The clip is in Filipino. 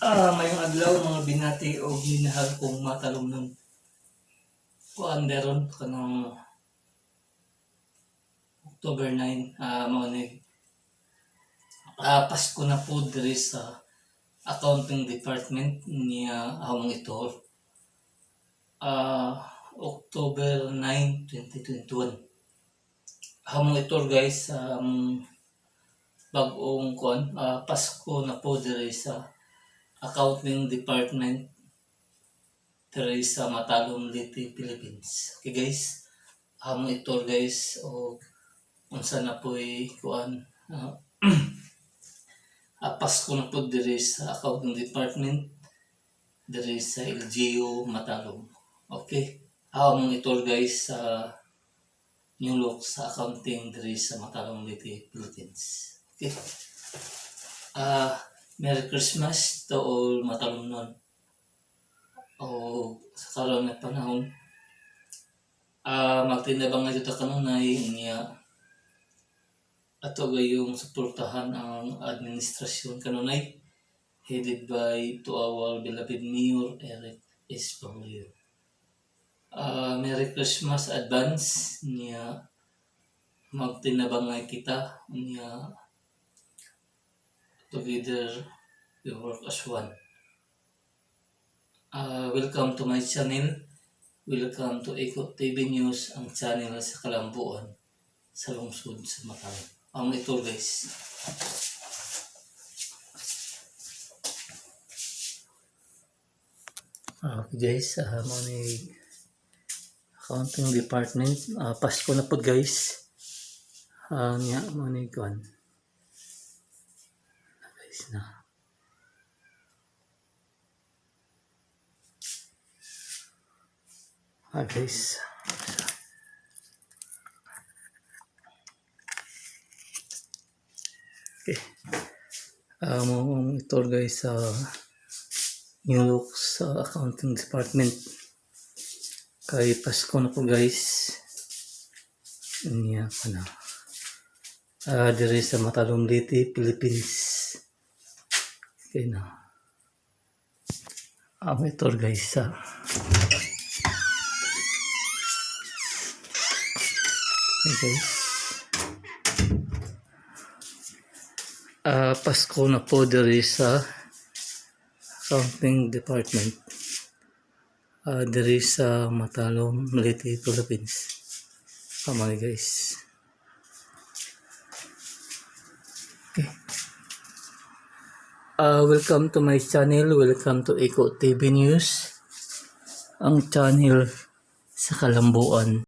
Mayong adlaw mga binati o minahal kong matalom ng kuanderon kanang October 9 mao ni Pasko na po diri sa accounting department niya among ito. October 9, 2021. Hamong ito guys bagong Pasko na po diri sa accounting department diri sa Matalom, Leyte, Philippines. Okay guys, hamong ito guys o unsa na po'y Pasko na po diri sa accounting department diri sa LGU Matalom. Okay, hamong ito guys sa new look sa accounting diri sa Matalom, Leyte, Philippines. Okay. Merry Christmas to all Matalom nun. O sa karon na panahon. Magtinabangay dito kanunay niya ato gayong suportahan ang administrasyon kanunay headed by to our beloved Mayor Eric S. Merry Christmas advance niya magtinabangay kita niya together we work as one. Welcome to my channel. Welcome to Eko TV News, ang channel sa Kalambuan sa lungsod sa Matalom. Ang ito guys. Okay guys, mo ni accounting department. Pasko na po guys. Nga mo ni kuan. Guys na. Guys. Okay. Ito guys sa new look sa accounting department. Kay Pasko na po guys. Niya pa na. Diri sa Matalom, Leyte, Philippines. Okay na. Ito guys sa okay. Pasko na po diri sa accounting department diri sa Matalom, Leyte, Philippines. Kamay guys. Okay. Welcome to my channel. Welcome to Eko TV News, ang channel sa Kalambuan.